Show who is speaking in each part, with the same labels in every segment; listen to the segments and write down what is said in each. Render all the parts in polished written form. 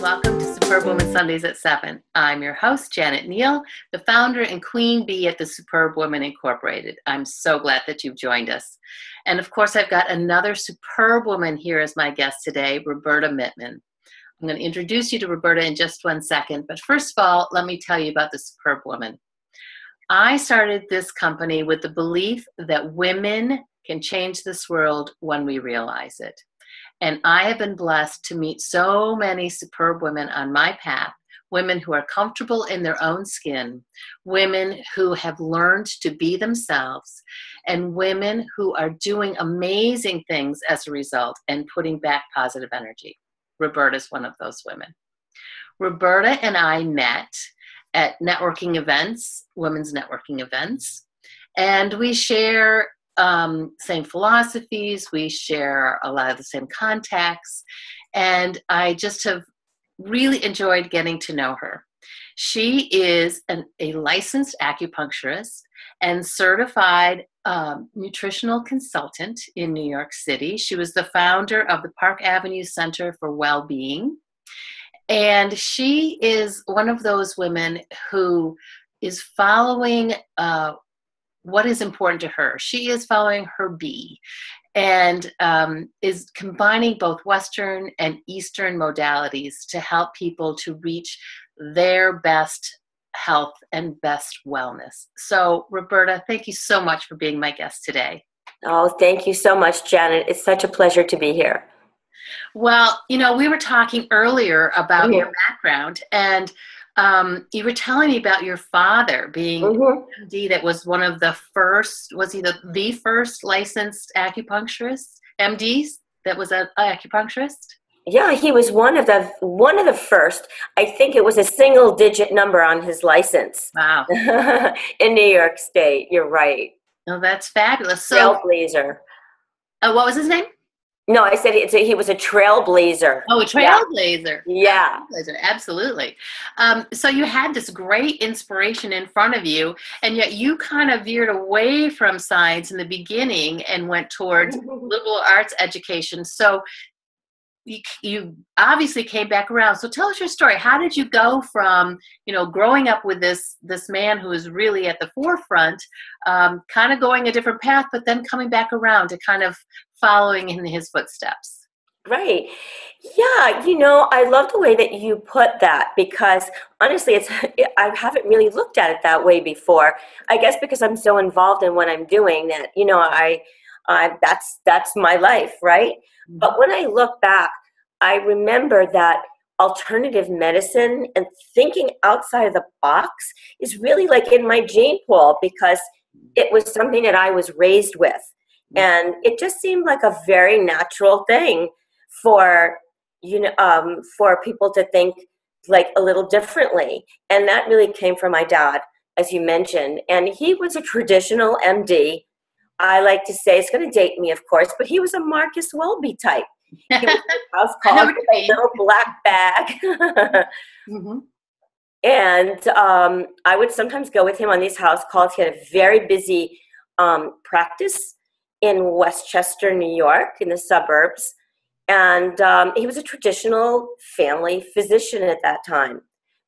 Speaker 1: and welcome to Superbwoman Sundays at 7. I'm your host, Janet Neal, the founder and queen bee at the Superbwoman Incorporated. I'm so glad that you've joined us. And of course, I've got another superb woman here as my guest today, Roberta Mittman. I'm going to introduce you to Roberta in just 1 second, but first of all, let me tell you about the Superbwoman. I started this company with the belief that women can change this world when we realize it. And I have been blessed to meet so many superb women on my path, women who are comfortable in their own skin, women who have learned to be themselves, and women who are doing amazing things as a result and putting back positive energy. Roberta is one of those women. Roberta and I met at networking events, women's networking events, and we share same philosophies, we share a lot of the same contacts, and I just have really enjoyed getting to know her. She is a licensed acupuncturist and certified nutritional consultant in New York City. She was the founder of the Park Avenue Center for Wellbeing, and she is one of those women who is following what is important to her. She is following her bee and is combining both Western and Eastern modalities to help people to reach their best health and best wellness. So, Roberta, thank you so much for being my guest today.
Speaker 2: Oh, thank you so much, Janet. It's such a pleasure to be here.
Speaker 1: Well, we were talking earlier about your background, and you were telling me about your father being an MD that was one of the first, was he the first licensed acupuncturist, MDs that was an acupuncturist?
Speaker 2: Yeah, he was one of the first. I think it was a single digit number on his license.
Speaker 1: Wow.
Speaker 2: In New York State. You're right.
Speaker 1: Oh, that's fabulous. So,
Speaker 2: trailblazer.
Speaker 1: What was his name?
Speaker 2: No, I said he was a trailblazer.
Speaker 1: Oh, a trailblazer.
Speaker 2: Yeah.
Speaker 1: Trailblazer, absolutely. So you had this great inspiration in front of you, and yet you kind of veered away from science in the beginning and went towards liberal arts education. So you obviously came back around. So tell us your story. How did you go from, growing up with this man who is really at the forefront, kind of going a different path, but then coming back around to kind of following in his footsteps?
Speaker 2: Right. Yeah. I love the way that you put that, because honestly, I haven't really looked at it that way before. I guess because I'm so involved in what I'm doing that, that's my life. Right. Mm-hmm. But when I look back, I remember that alternative medicine and thinking outside of the box is really like in my gene pool, because it was something that I was raised with. And it just seemed like a very natural thing for people to think like a little differently. And that really came from my dad, as you mentioned. And he was a traditional MD. I like to say, it's going to date me, of course, but he was a Marcus Welby type. He was a house call with a little black bag. Mm-hmm. And I would sometimes go with him on these house calls. He had a very busy practice in Westchester, New York, in the suburbs. And he was a traditional family physician at that time.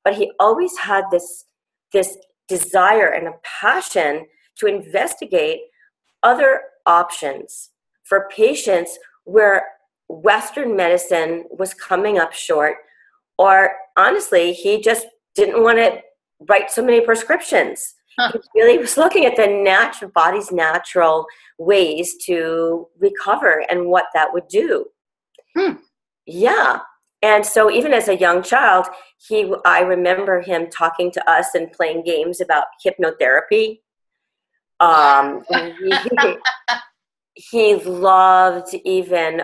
Speaker 2: But he always had this desire and a passion to investigate other options for patients where Western medicine was coming up short, or honestly, he just didn't want to write so many prescriptions. He really was looking at the body's natural ways to recover and what that would do. Yeah. And so even as a young child, I remember him talking to us and playing games about hypnotherapy. He loved even,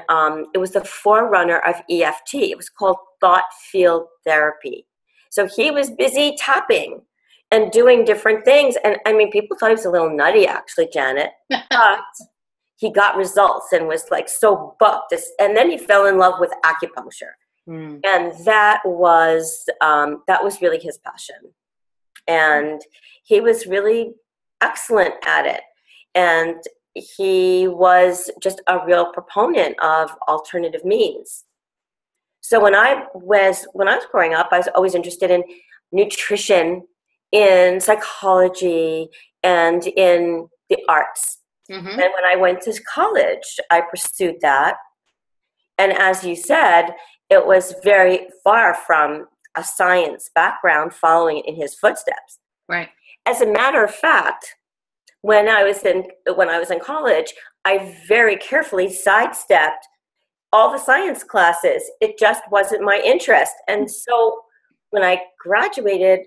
Speaker 2: it was the forerunner of EFT. It was called thought field therapy. So he was busy tapping and doing different things. And I mean, people thought he was a little nutty, actually, Janet. But he got results and was like so booked. And then he fell in love with acupuncture. And that was really his passion. And he was really excellent at it. And he was just a real proponent of alternative means. So when I was growing up, I was always interested in nutrition, in psychology, and in the arts.
Speaker 1: Mm-hmm.
Speaker 2: And when I went to college, I pursued that. And as you said, it was very far from a science background following in his footsteps.
Speaker 1: Right.
Speaker 2: As a matter of fact, when I was in college, I very carefully sidestepped all the science classes. It just wasn't my interest. And so when I graduated,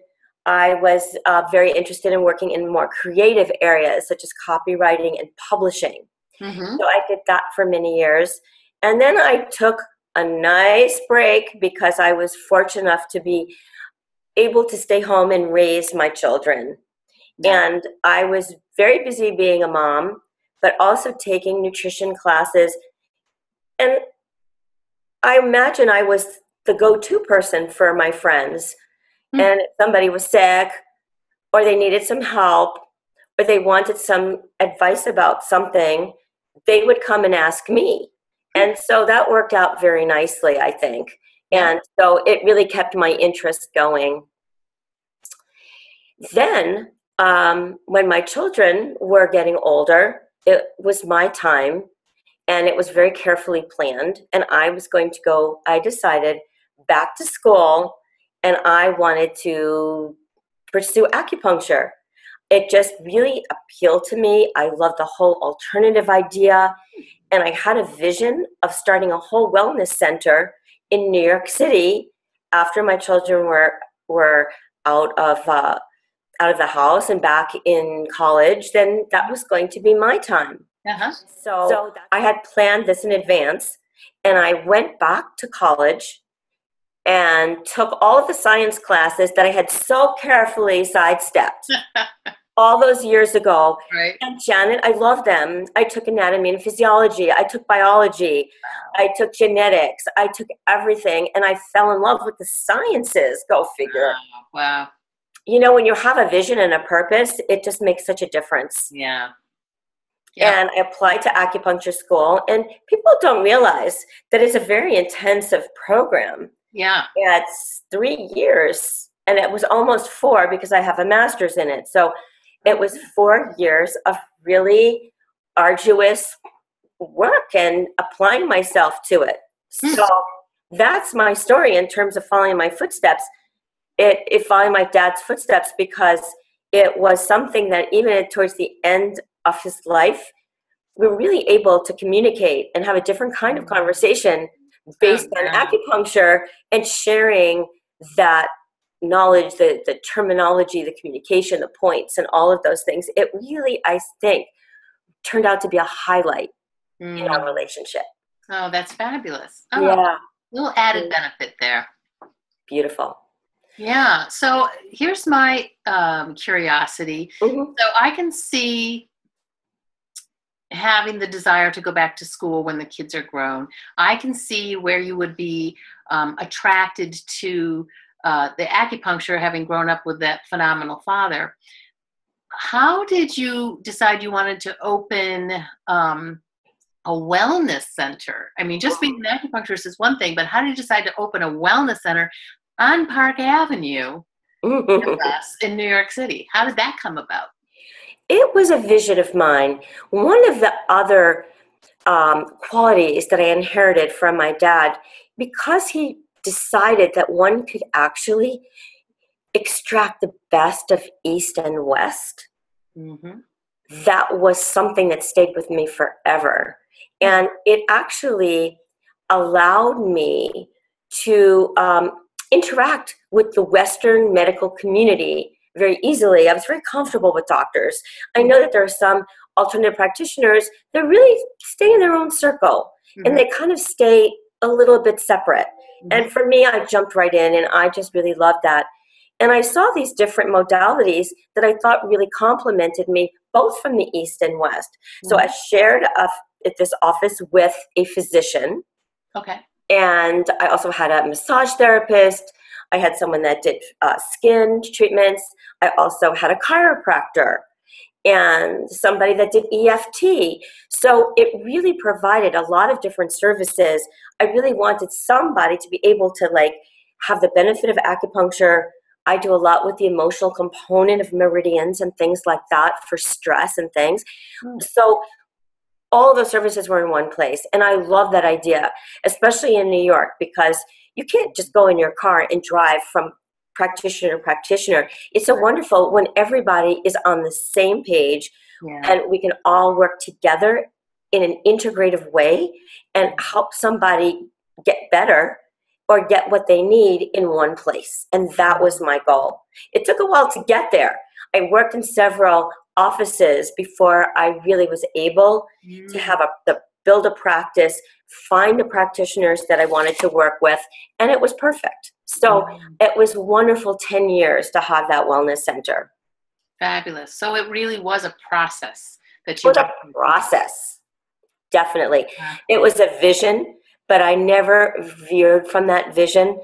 Speaker 2: I was very interested in working in more creative areas such as copywriting and publishing.
Speaker 1: Mm-hmm.
Speaker 2: So I did that for many years. And then I took a nice break because I was fortunate enough to be able to stay home and raise my children.
Speaker 1: Yeah.
Speaker 2: And I was very busy being a mom, but also taking nutrition classes. And I imagine I was the go-to person for my friends.
Speaker 1: Mm-hmm.
Speaker 2: And if somebody was sick, or they needed some help, or they wanted some advice about something, they would come and ask me. And so that worked out very nicely, I think. And so it really kept my interest going. Then, when my children were getting older, it was my time, and it was very carefully planned. And I decided back to school, and I wanted to pursue acupuncture. It just really appealed to me. I love the whole alternative idea. And I had a vision of starting a whole wellness center in New York City after my children were out of the house and back in college. Then that was going to be my time.
Speaker 1: Uh-huh.
Speaker 2: So I had planned this in advance, and I went back to college and took all of the science classes that I had so carefully sidestepped all those years ago.
Speaker 1: Right.
Speaker 2: And Janet, I love them. I took anatomy and physiology. I took biology. Wow. I took genetics. I took everything, and I fell in love with the sciences. Go figure.
Speaker 1: Wow.
Speaker 2: You know, when you have a vision and a purpose, it just makes such a difference.
Speaker 1: Yeah.
Speaker 2: And I applied to acupuncture school, and people don't realize that it's a very intensive program.
Speaker 1: Yeah.
Speaker 2: It's 3 years, and it was almost 4 because I have a master's in it. So it was 4 years of really arduous work and applying myself to it. So that's my story in terms of following my footsteps. It following my dad's footsteps because it was something that even towards the end of his life, we were really able to communicate and have a different kind of conversation based on acupuncture and sharing that knowledge, the terminology, the communication, the points, and all of those things. It really, I think, turned out to be a highlight in our relationship.
Speaker 1: Oh, that's fabulous. Oh,
Speaker 2: yeah.
Speaker 1: Little added benefit there.
Speaker 2: Beautiful.
Speaker 1: Yeah. So here's my curiosity.
Speaker 2: Mm-hmm.
Speaker 1: So I can see having the desire to go back to school when the kids are grown. I can see where you would be attracted to the acupuncture, having grown up with that phenomenal father. How did you decide you wanted to open a wellness center? I mean, just being an acupuncturist is one thing, but how did you decide to open a wellness center on Park Avenue in New York City? How did that come about?
Speaker 2: It was a vision of mine. One of the other qualities that I inherited from my dad, because he decided that one could actually extract the best of East and West, that was something that stayed with me forever. And it actually allowed me to interact with the Western medical community very easily. I was very comfortable with doctors. I know that there are some alternative practitioners that really stay in their own circle and they kind of stay a little bit separate. And for me, I jumped right in and I just really loved that. And I saw these different modalities that I thought really complemented me, both from the East and West. So I shared at this office with a physician.
Speaker 1: Okay.
Speaker 2: And I also had a massage therapist. I had someone that did skin treatments. I also had a chiropractor. and somebody that did EFT. So it really provided a lot of different services. I really wanted somebody to be able to like have the benefit of acupuncture. I do a lot with the emotional component of meridians and things like that for stress and things. So all of those services were in one place. And I love that idea, especially in New York, because you can't just go in your car and drive from practitioner to practitioner. It's so wonderful when everybody is on the same page and we can all work together in an integrative way and help somebody get better or get what they need in one place. And that was my goal. It took a while to get there. I worked in several offices before I really was able to have build a practice, find the practitioners that I wanted to work with, and it was perfect. So it was wonderful 10 years to have that wellness center.
Speaker 1: Fabulous. So it really was a process that
Speaker 2: you. It was a process, definitely. It was a vision, but I never veered from that vision.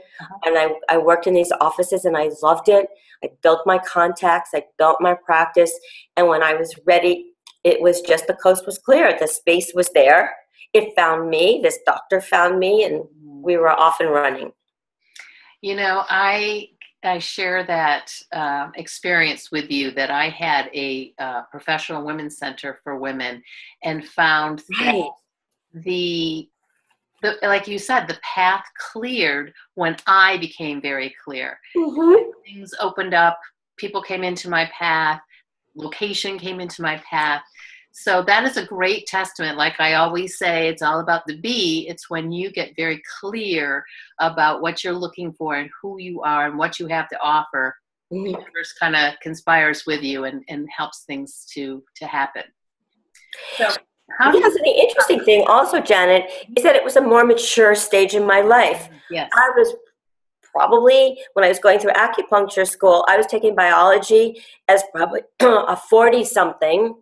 Speaker 2: And I worked in these offices and I loved it. I built my contacts, I built my practice, and when I was ready, it was just the coast was clear. The space was there. It found me. This doctor found me, and we were off and running.
Speaker 1: You know, I share that experience with you that I had a professional women's center for women and found that the like you said, the path cleared when I became very clear. Things opened up. People came into my path. Location came into my path. So that is a great testament. Like I always say, it's all about the be. It's when you get very clear about what you're looking for and who you are and what you have to offer. The universe kind of conspires with you and helps things to happen. So
Speaker 2: yes, and the interesting thing also, Janet, is that it was a more mature stage in my life.
Speaker 1: Yes.
Speaker 2: I was probably, when I was going through acupuncture school, I was taking biology as probably a 40-something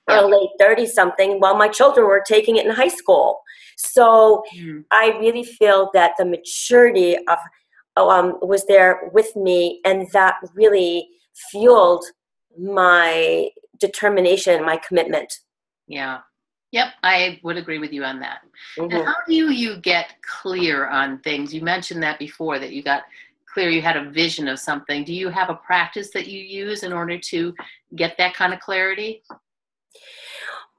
Speaker 2: or a late 30-something, while my children were taking it in high school. So I really feel that the maturity of was there with me, and that really fueled my determination, my commitment.
Speaker 1: Yeah. Yep, I would agree with you on that. And how do you get clear on things? You mentioned that before, that you got clear, you had a vision of something. Do you have a practice that you use in order to get that kind of clarity?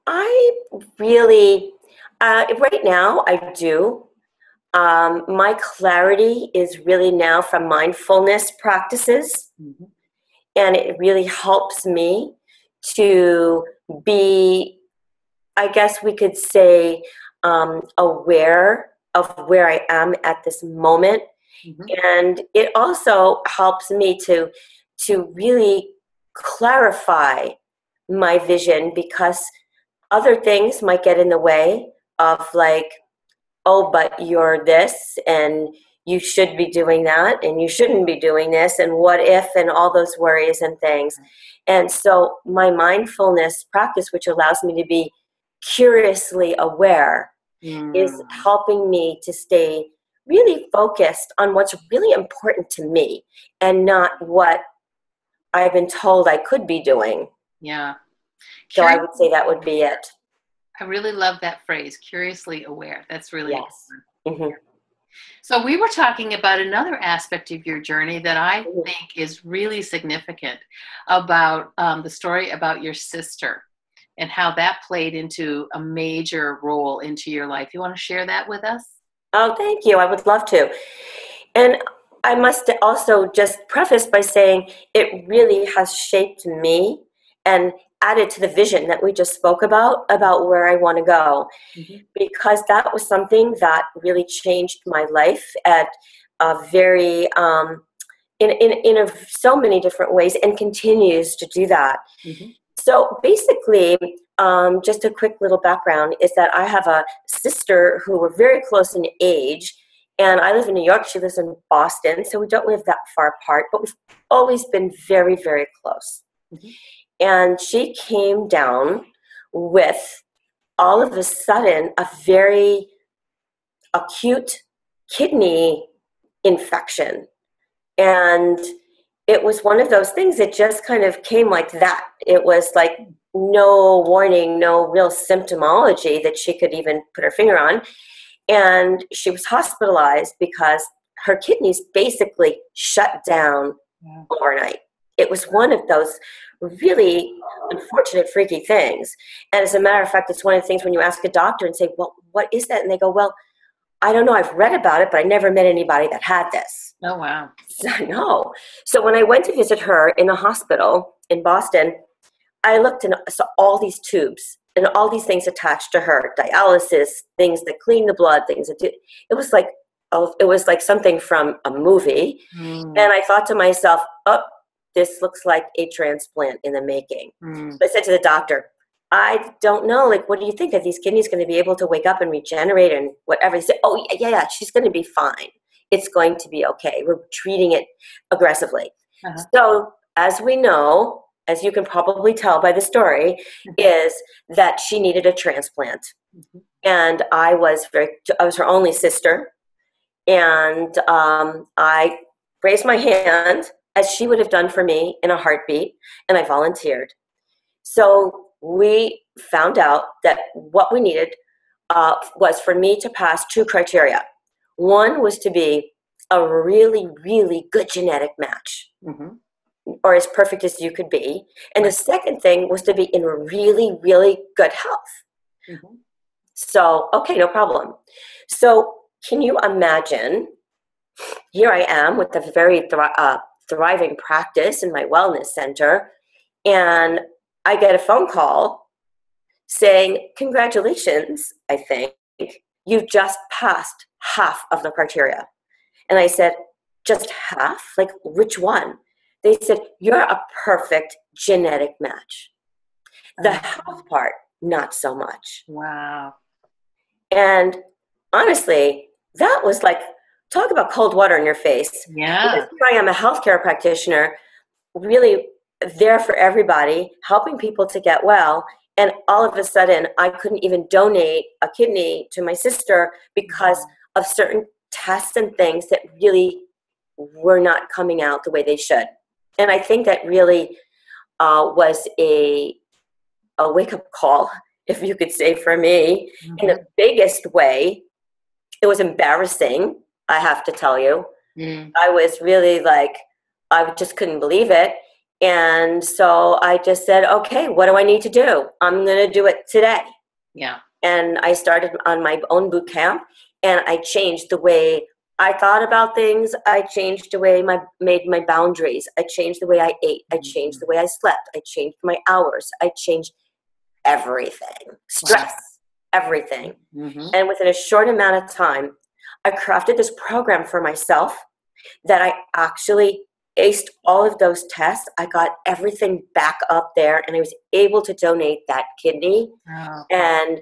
Speaker 2: I really, right now I do. My clarity is really now from mindfulness practices, and it really helps me to be, I guess we could say, aware of where I am at this moment. And it also helps me to really clarify my vision, because other things might get in the way of, like, oh, but you're this and you should be doing that and you shouldn't be doing this and what if, and all those worries and things. And so my mindfulness practice, which allows me to be curiously aware, is helping me to stay really focused on what's really important to me and not what I've been told I could be doing.
Speaker 1: Yeah.
Speaker 2: So I would say that would be it.
Speaker 1: I really love that phrase, curiously aware. That's really
Speaker 2: important.
Speaker 1: So we were talking about another aspect of your journey that I think is really significant, about the story about your sister and how that played into a major role into your life. You want to share that with us?
Speaker 2: Oh, thank you. I would love to. And I must also just preface by saying it really has shaped me and added to the vision that we just spoke about where I want to go. Because that was something that really changed my life at a very, in so many different ways, and continues to do that. So basically, just a quick little background is that I have a sister who we're very close in age, and I live in New York. She lives in Boston, so we don't live that far apart, but we've always been very, very close. And she came down with, all of a sudden, a very acute kidney infection. And it was one of those things that just kind of came like that. It was like no warning, no real symptomology that she could even put her finger on. And she was hospitalized because her kidneys basically shut down overnight. It was one of those really unfortunate, freaky things. And as a matter of fact, it's one of the things when you ask a doctor and say, well, what is that? And they go, well, I don't know. I've read about it, but I never met anybody that had this.
Speaker 1: Oh, wow.
Speaker 2: No. So when I went to visit her in the hospital in Boston, I looked and saw all these tubes and all these things attached to her, dialysis, things that clean the blood, things that do. It was like something from a movie. And I thought to myself, oh, this looks like a transplant in the making. So I said to the doctor, I don't know, like, what do you think? Are these kidneys going to be able to wake up and regenerate and whatever? He said, oh, yeah, she's going to be fine. It's going to be okay. We're treating it aggressively. So as we know, as you can probably tell by the story, is that she needed a transplant. And I was her only sister. And I raised my hand as she would have done for me in a heartbeat, and I volunteered. So we found out that what we needed was for me to pass 2 criteria. One was to be a really, really good genetic match, or as perfect as you could be. And the second thing was to be in really, really good health. So, okay, no problem. So can you imagine, here I am with a very thriving practice in my wellness center, and I get a phone call saying, congratulations, I think, you've just passed half of the criteria. And I said, just half? Like, which one? They said, you're a perfect genetic match. The health part, not so much.
Speaker 1: Wow.
Speaker 2: And honestly, that was like, talk about cold water in your face.
Speaker 1: Yeah.
Speaker 2: Because here I am, a healthcare practitioner, really there for everybody, helping people to get well. And all of a sudden, I couldn't even donate a kidney to my sister because of certain tests and things that really were not coming out the way they should. And I think that really was a wake-up call, if you could say, for me. In the biggest way, it was embarrassing, I have to tell you. I was really like, I just couldn't believe it. And so I just said, okay, what do I need to do? I'm going to do it today.
Speaker 1: Yeah.
Speaker 2: And I started on my own boot camp, and I changed the way I thought about things. I changed the way I made my boundaries. I changed the way I ate. I changed the way I slept. I changed my hours. I changed everything. Stress, everything. And within a short amount of time, I crafted this program for myself that I actually aced all of those tests. I got everything back up there, and I was able to donate that kidney. And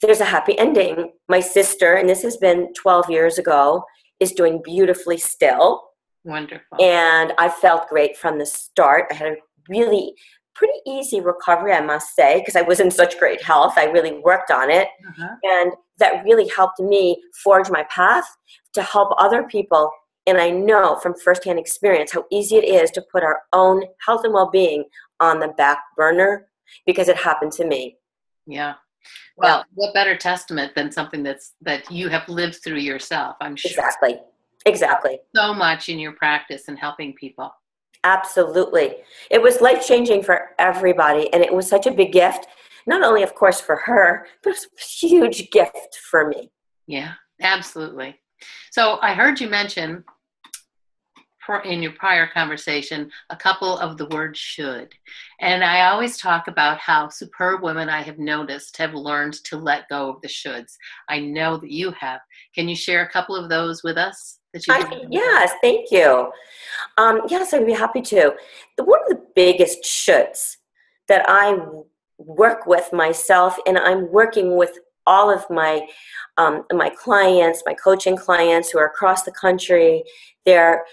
Speaker 2: there's a happy ending. My sister, and this has been 12 years ago, is doing beautifully still.
Speaker 1: Wonderful.
Speaker 2: And I felt great from the start. I had a really pretty easy recovery, I must say, because I was in such great health. I really worked on it. And that really helped me forge my path to help other people. And I know from firsthand experience how easy it is to put our own health and well-being on the back burner, because it happened to me.
Speaker 1: Yeah. Well, what better testament than something that you have lived through yourself, I'm sure.
Speaker 2: Exactly.
Speaker 1: So much in your practice and helping people.
Speaker 2: Absolutely. It was life-changing for everybody, and it was such a big gift, not only, of course, for her, but it was a huge gift for me.
Speaker 1: Yeah, absolutely. So I heard you mention in your prior conversation a couple of the words should. And I always talk about how superb women I have noticed have learned to let go of the shoulds. I know that you have. Can you share a couple of those with us?
Speaker 2: Yes, thank you. Yes, I'd be happy to. One of the biggest shoulds that I work with myself, and I'm working with all of my clients, my coaching clients who are across the country. They're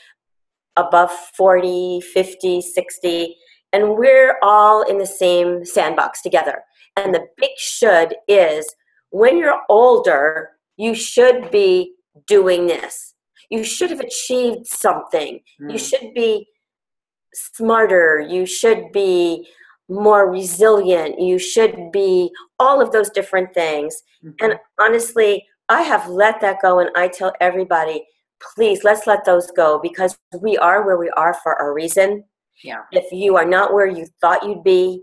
Speaker 2: above 40, 50, 60, and we're all in the same sandbox together. And the big should is, when you're older, you should be doing this. You should have achieved something. You should be smarter, you should be more resilient, you should be all of those different things.
Speaker 1: Mm-hmm.
Speaker 2: And honestly, I have let that go, and I tell everybody, please, let's let those go, because we are where we are for a reason.
Speaker 1: Yeah.
Speaker 2: If you are not where you thought you'd be,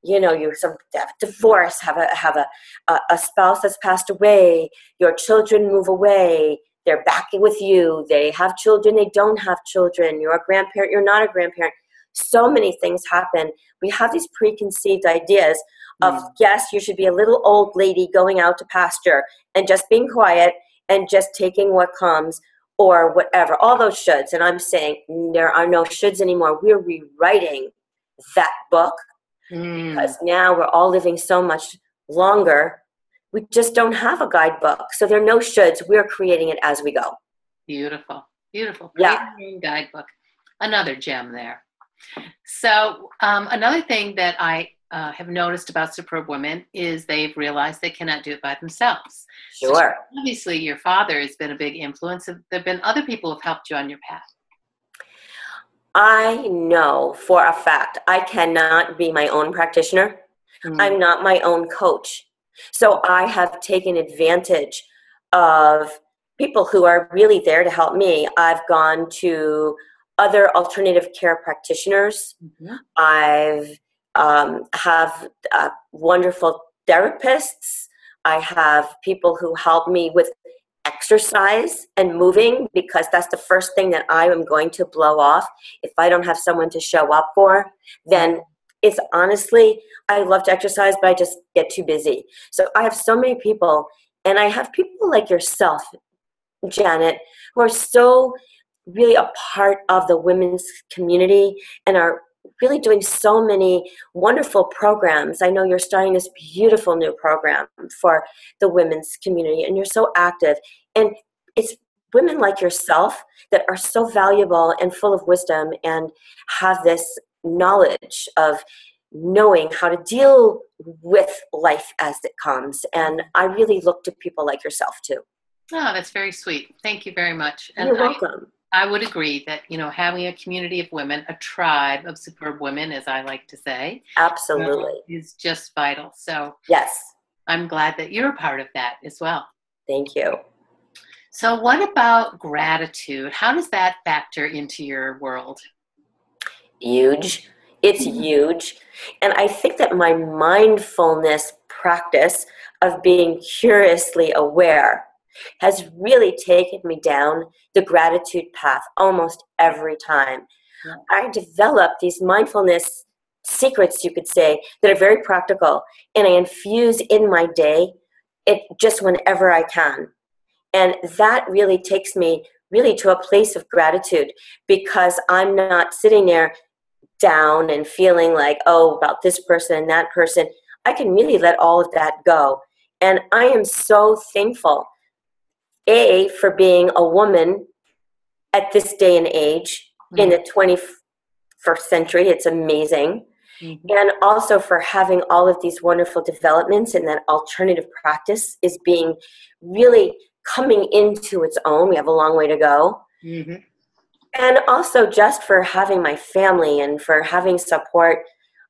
Speaker 2: you know, you have divorce, have a spouse that's passed away, your children move away, they're back with you, they have children, they don't have children, you're a grandparent, you're not a grandparent. So many things happen. We have these preconceived ideas of, yes, you should be a little old lady going out to pasture and just being quiet and just taking what comes, or whatever, all those shoulds. And I'm saying there are no shoulds anymore. We're rewriting that book, because now we're all living so much longer. We just don't have a guidebook. So there are no shoulds. We're creating it as we go.
Speaker 1: Beautiful. Beautiful.
Speaker 2: Yeah.
Speaker 1: Creating your own guidebook. Another gem there. So another thing that I have noticed about superb women is they've realized they cannot do it by themselves.
Speaker 2: Sure.
Speaker 1: So obviously, your father has been a big influence. Have there been other people who have helped you on your path?
Speaker 2: I know for a fact I cannot be my own practitioner. I'm not my own coach. So I have taken advantage of people who are really there to help me. I've gone to other alternative care practitioners. I've have wonderful therapists. I have people who help me with exercise and moving, because that's the first thing that I am going to blow off. If I don't have someone to show up for, then it's honestly, I love to exercise, but I just get too busy. So I have so many people, and I have people like yourself, Janet, who are so really a part of the women's community and are really doing so many wonderful programs. I know you're starting this beautiful new program for the women's community, and you're so active. And it's women like yourself that are so valuable and full of wisdom and have this knowledge of knowing how to deal with life as it comes. And I really look to people like yourself too.
Speaker 1: Oh, that's very sweet. Thank you very much. And
Speaker 2: You're welcome.
Speaker 1: I would agree that, having a community of women, a tribe of superb women, as I like to say,
Speaker 2: absolutely,
Speaker 1: is just vital. So
Speaker 2: yes,
Speaker 1: I'm glad that you're a part of that as well.
Speaker 2: Thank you.
Speaker 1: So what about gratitude? How does that factor into your world?
Speaker 2: Huge. It's huge. And I think that my mindfulness practice of being curiously aware has really taken me down the gratitude path almost every time. Yeah. I develop these mindfulness secrets, you could say, that are very practical, and I infuse in my day it just whenever I can. And that really takes me really to a place of gratitude, because I'm not sitting there down and feeling like, oh, about this person and that person. I can really let all of that go. And I am so thankful, A, for being a woman at this day and age in the 21st century. It's amazing. And also for having all of these wonderful developments, and that alternative practice is being really coming into its own. We have a long way to go. And also just for having my family and for having support.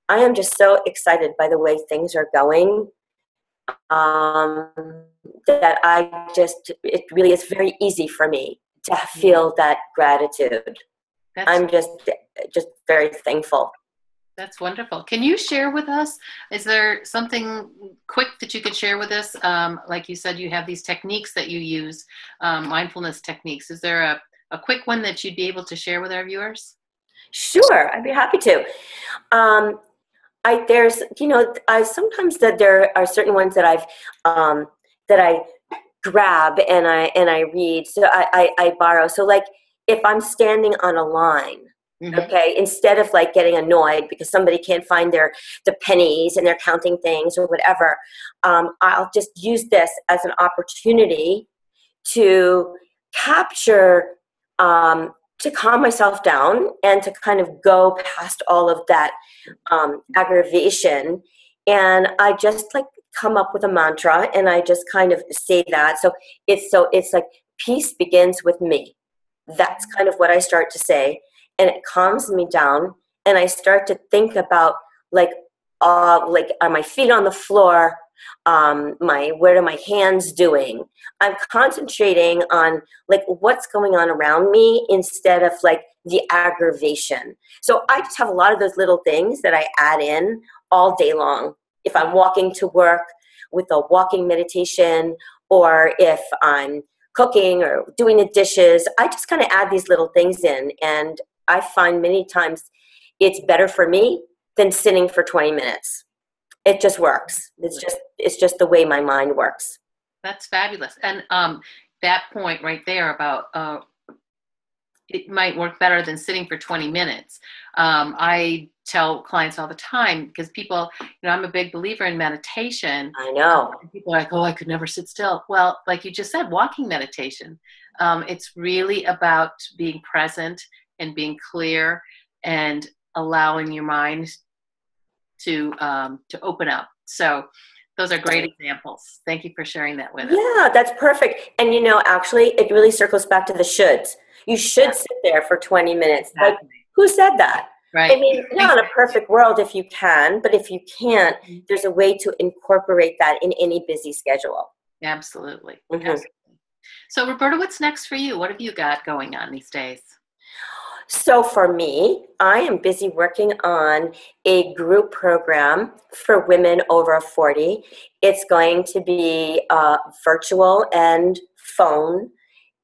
Speaker 2: I am just so excited by the way things are going, that it really is very easy for me to feel that gratitude. I'm just very thankful.
Speaker 1: That's wonderful. Can you share with us, is there something quick that you could share with us? Like you said, you have these techniques that you use, mindfulness techniques. Is there a quick one that you'd be able to share with our viewers?
Speaker 2: Sure, I'd be happy to. I sometimes that there are certain ones that I grab and I read. So I borrow. So like if I'm standing on a line, okay, instead of like getting annoyed because somebody can't find the pennies and they're counting things or whatever, I'll just use this as an opportunity to capture, to calm myself down and to kind of go past all of that aggravation. And I just like come up with a mantra and I just kind of say that. So it's like peace begins with me. That's kind of what I start to say. and it calms me down. And I start to think about are my feet on the floor? What are my hands doing? I'm concentrating on like what's going on around me instead of like the aggravation. So I just have a lot of those little things that I add in all day long. If I'm walking to work with a walking meditation, or if I'm cooking or doing the dishes, I just kind of add these little things in. And I find many times it's better for me than sitting for 20 minutes. It just works. It's just the way my mind works.
Speaker 1: That's fabulous. And that point right there about it might work better than sitting for 20 minutes. I tell clients all the time, because people, I'm a big believer in meditation.
Speaker 2: I know.
Speaker 1: People are like, oh, I could never sit still. Well, like you just said, walking meditation. It's really about being present and being clear and allowing your mind to open up. So those are great examples. Thank you for sharing that with us.
Speaker 2: Yeah, that's perfect. And actually, it really circles back to the shoulds. You should sit there for 20 minutes.
Speaker 1: Exactly.
Speaker 2: Like, who said that?
Speaker 1: Right.
Speaker 2: I mean, not a perfect world if you can, but if you can't, there's a way to incorporate that in any busy schedule.
Speaker 1: Absolutely.
Speaker 2: Mm-hmm.
Speaker 1: Absolutely. So, Roberta, what's next for you? What have you got going on these days?
Speaker 2: So for me, I am busy working on a group program for women over 40. It's going to be virtual and phone.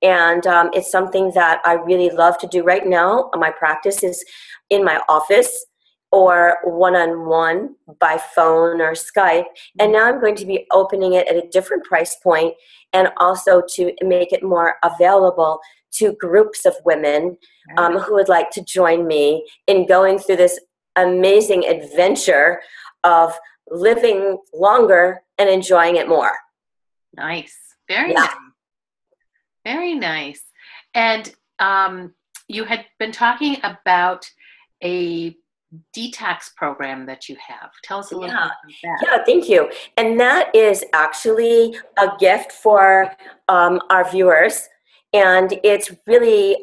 Speaker 2: And it's something that I really love to do right now. My practice is in my office or one-on-one by phone or Skype. And now I'm going to be opening it at a different price point, and also to make it more available to groups of women who would like to join me in going through this amazing adventure of living longer and enjoying it more.
Speaker 1: Nice. Very nice. Very nice. And you had been talking about a detox program that you have. Tell us a little bit about that.
Speaker 2: Yeah, thank you. And that is actually a gift for our viewers. And it's really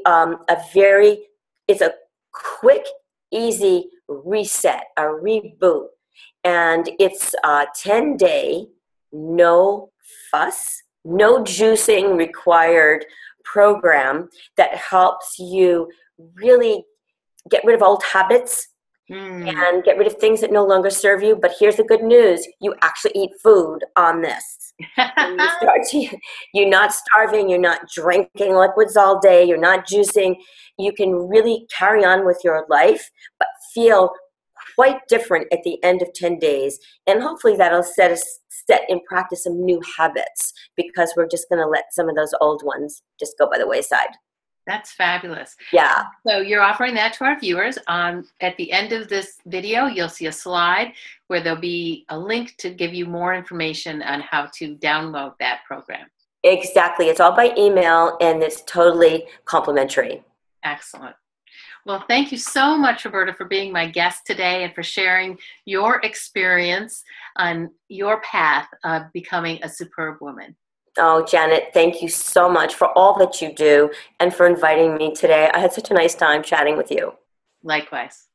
Speaker 2: it's a quick, easy reset, a reboot. And it's a 10-day, no fuss, no juicing required program that helps you really get rid of old habits and get rid of things that no longer serve you. But here's the good news. You actually eat food on this. You're not starving. You're not drinking liquids all day. You're not juicing. You can really carry on with your life, but feel quite different at the end of 10 days. And hopefully that'll set in practice some new habits, because we're just going to let some of those old ones just go by the wayside.
Speaker 1: That's fabulous.
Speaker 2: Yeah.
Speaker 1: So you're offering that to our viewers. At the end of this video, you'll see a slide where there'll be a link to give you more information on how to download that program.
Speaker 2: Exactly. It's all by email, and it's totally complimentary.
Speaker 1: Excellent. Well, thank you so much, Roberta, for being my guest today and for sharing your experience on your path of becoming a superb woman.
Speaker 2: Oh, Janet, thank you so much for all that you do and for inviting me today. I had such a nice time chatting with you.
Speaker 1: Likewise.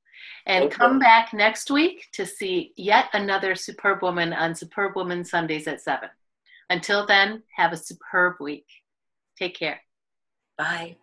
Speaker 1: And come back next week to see yet another superb woman on Superb Woman Sundays at 7. Until then, have a superb week. Take care.
Speaker 2: Bye.